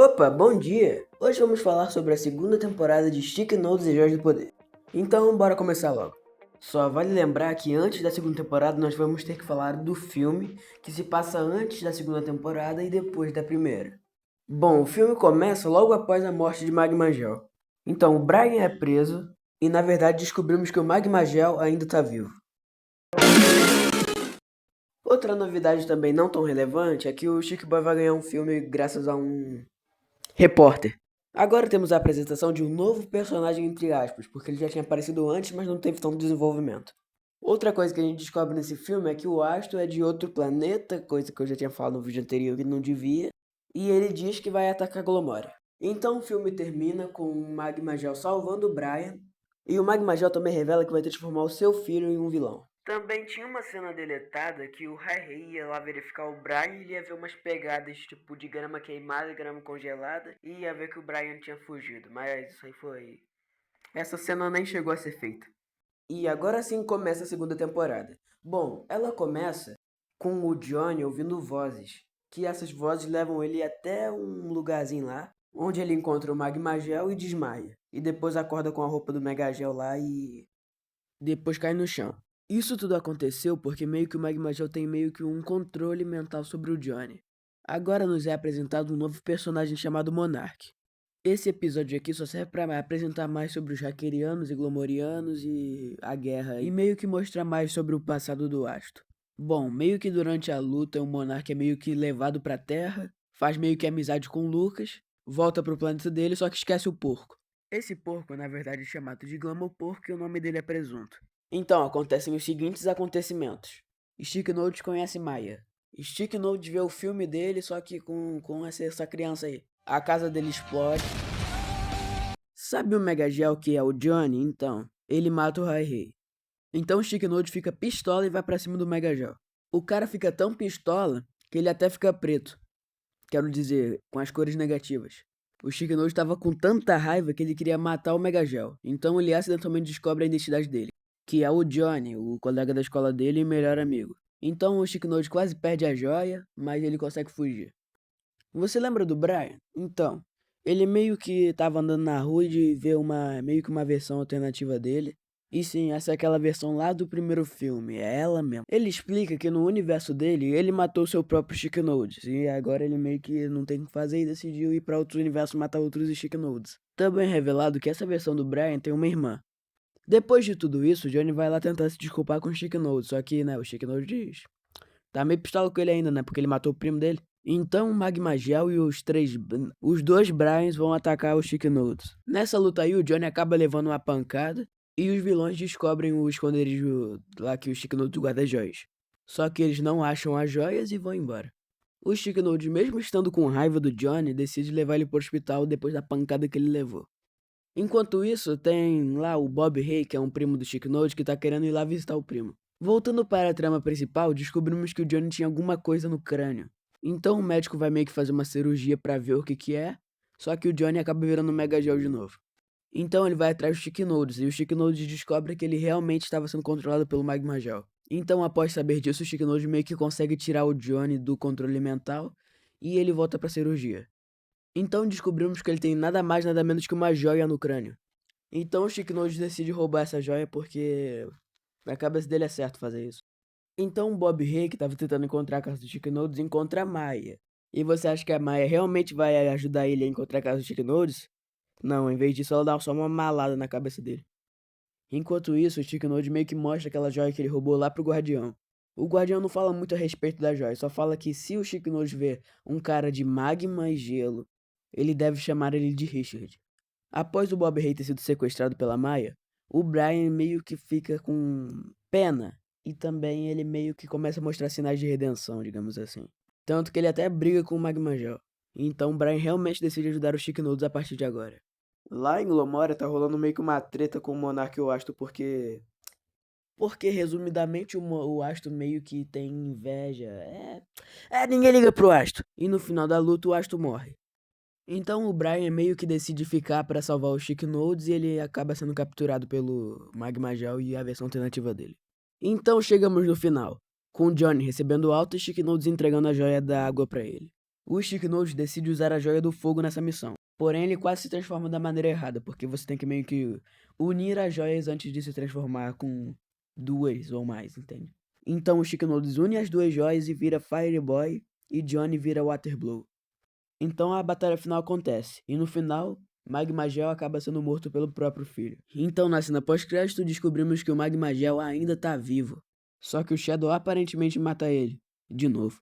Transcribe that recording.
Opa, bom dia! Hoje vamos falar sobre a segunda temporada de Stick Notes e Joias do Poder. Então, bora começar logo. Só vale lembrar que antes da segunda temporada nós vamos ter que falar do filme que se passa antes da segunda temporada e depois da primeira. Bom, o filme começa logo após a morte de Magma Gel. Então, o Brian é preso e na verdade descobrimos que o Magma Gel ainda está vivo. Outra novidade também não tão relevante é que o Chick Boy vai ganhar um filme graças a um repórter. Agora temos a apresentação de um novo personagem entre aspas, porque ele já tinha aparecido antes, mas não teve tanto desenvolvimento. Outra coisa que a gente descobre nesse filme é que o Astro é de outro planeta, coisa que eu já tinha falado no vídeo anterior que não devia, e ele diz que vai atacar Glomora. Então o filme termina com o Magma Gel salvando o Brian, e o Magma Gel também revela que vai transformar o seu filho em um vilão. Também tinha uma cena deletada que o Harry ia lá verificar o Brian e ele ia ver umas pegadas tipo de grama queimada e grama congelada e ia ver que o Brian tinha fugido, mas isso aí foi... Essa cena nem chegou a ser feita. E agora sim começa a segunda temporada. Bom, ela começa com o Johnny ouvindo vozes, que essas vozes levam ele até um lugarzinho lá, onde ele encontra o Magma Gel e desmaia. E depois acorda com a roupa do Mega Gel lá e depois cai no chão. Isso tudo aconteceu porque meio que o Magma Gel tem meio que um controle mental sobre o Johnny. Agora nos é apresentado um novo personagem chamado Monarch. Esse episódio aqui só serve para apresentar mais sobre os Hackerianos e Glomorianos e a guerra, e meio que mostrar mais sobre o passado do Astro. Bom, meio que durante a luta o Monarch é meio que levado pra Terra, faz meio que amizade com o Lucas, volta pro planeta dele, só que esquece o porco. Esse porco, na verdade, é chamado de Glamoporco e o nome dele é Presunto. Então, acontecem os seguintes acontecimentos. Stick Notes conhece Maia. Stick Notes vê o filme dele, só que com essa criança aí. A casa dele explode. Sabe o Mega Gel que é o Johnny? Então, ele mata o Rai. Então o Stick Notes fica pistola e vai pra cima do Mega Gel. O cara fica tão pistola que ele até fica preto. Quero dizer, com as cores negativas. O Stick Notes estava com tanta raiva que ele queria matar o Mega Gel. Então ele acidentalmente descobre a identidade dele, que é o Johnny, o colega da escola dele e melhor amigo. Então o Stick Notes quase perde a joia, mas ele consegue fugir. Você lembra do Brian? Então, ele meio que tava andando na rua e vê meio que uma versão alternativa dele. E sim, essa é aquela versão lá do primeiro filme, é ela mesmo. Ele explica que no universo dele, ele matou seu próprio Stick Notes. E agora ele meio que não tem o que fazer e decidiu ir pra outro universo matar outros Stick Notes. Também é revelado que essa versão do Brian tem uma irmã. Depois de tudo isso, o Johnny vai lá tentar se desculpar com o Stick Notes. Só que, né, o Stick Notes diz... Tá meio pistola com ele ainda, né, porque ele matou o primo dele. Então o Magma Gel e os dois Bryans vão atacar os Stick Notes. Nessa luta aí, o Johnny acaba levando uma pancada e os vilões descobrem o esconderijo lá que o Stick Notes guarda joias. Só que eles não acham as joias e vão embora. O Stick Notes, mesmo estando com raiva do Johnny, decide levar ele pro hospital depois da pancada que ele levou. Enquanto isso, tem lá o Bob Hay, que é um primo do Stick Notes, que tá querendo ir lá visitar o primo. Voltando para a trama principal, descobrimos que o Johnny tinha alguma coisa no crânio. Então o médico vai meio que fazer uma cirurgia pra ver o que é, só que o Johnny acaba virando um Mega Gel de novo. Então ele vai atrás do Stick Notes, e o Stick Notes descobre que ele realmente estava sendo controlado pelo Magma Gel. Então após saber disso, o Stick Notes meio que consegue tirar o Johnny do controle mental, e ele volta pra cirurgia. Então descobrimos que ele tem nada mais nada menos que uma joia no crânio. Então o Stick Notes decide roubar essa joia porque na cabeça dele é certo fazer isso. Então o Bob Hay, que estava tentando encontrar a casa do Stick Notes, encontra a Maia. E você acha que a Maia realmente vai ajudar ele a encontrar a casa do Stick Notes? Não, em vez disso ela dá só uma malada na cabeça dele. Enquanto isso, o Stick Notes meio que mostra aquela joia que ele roubou lá pro Guardião. O Guardião não fala muito a respeito da joia, só fala que se o Stick Notes ver um cara de magma e gelo, ele deve chamar ele de Richard. Após o Bob Hay ter sido sequestrado pela Maia, o Brian meio que fica com pena e também ele meio que começa a mostrar sinais de redenção, digamos assim. Tanto que ele até briga com o Magma Gel. Então o Brian realmente decide ajudar os Stick Notes a partir de agora. Lá em Glomora tá rolando meio que uma treta com o Monark e o Astro porque... Porque, resumidamente, o Astro meio que tem inveja. Ninguém liga pro Astro. E no final da luta o Astro morre. Então o Brian meio que decide ficar pra salvar o Stick Notes e ele acaba sendo capturado pelo Magma Gel e a versão alternativa dele. Então chegamos no final, com o Johnny recebendo alta e Stick Notes entregando a joia da água pra ele. O Stick Note decide usar a Joia do Fogo nessa missão. Porém, ele quase se transforma da maneira errada, porque você tem que meio que unir as joias antes de se transformar com duas ou mais, entende? Então o Stick Note une as duas joias e vira Fireboy, e Johnny vira Waterblow. Então a batalha final acontece, e no final, Magma Gel acaba sendo morto pelo próprio filho. Então na cena pós-crédito descobrimos que o Magma Gel ainda tá vivo, só que o Shadow aparentemente mata ele, de novo.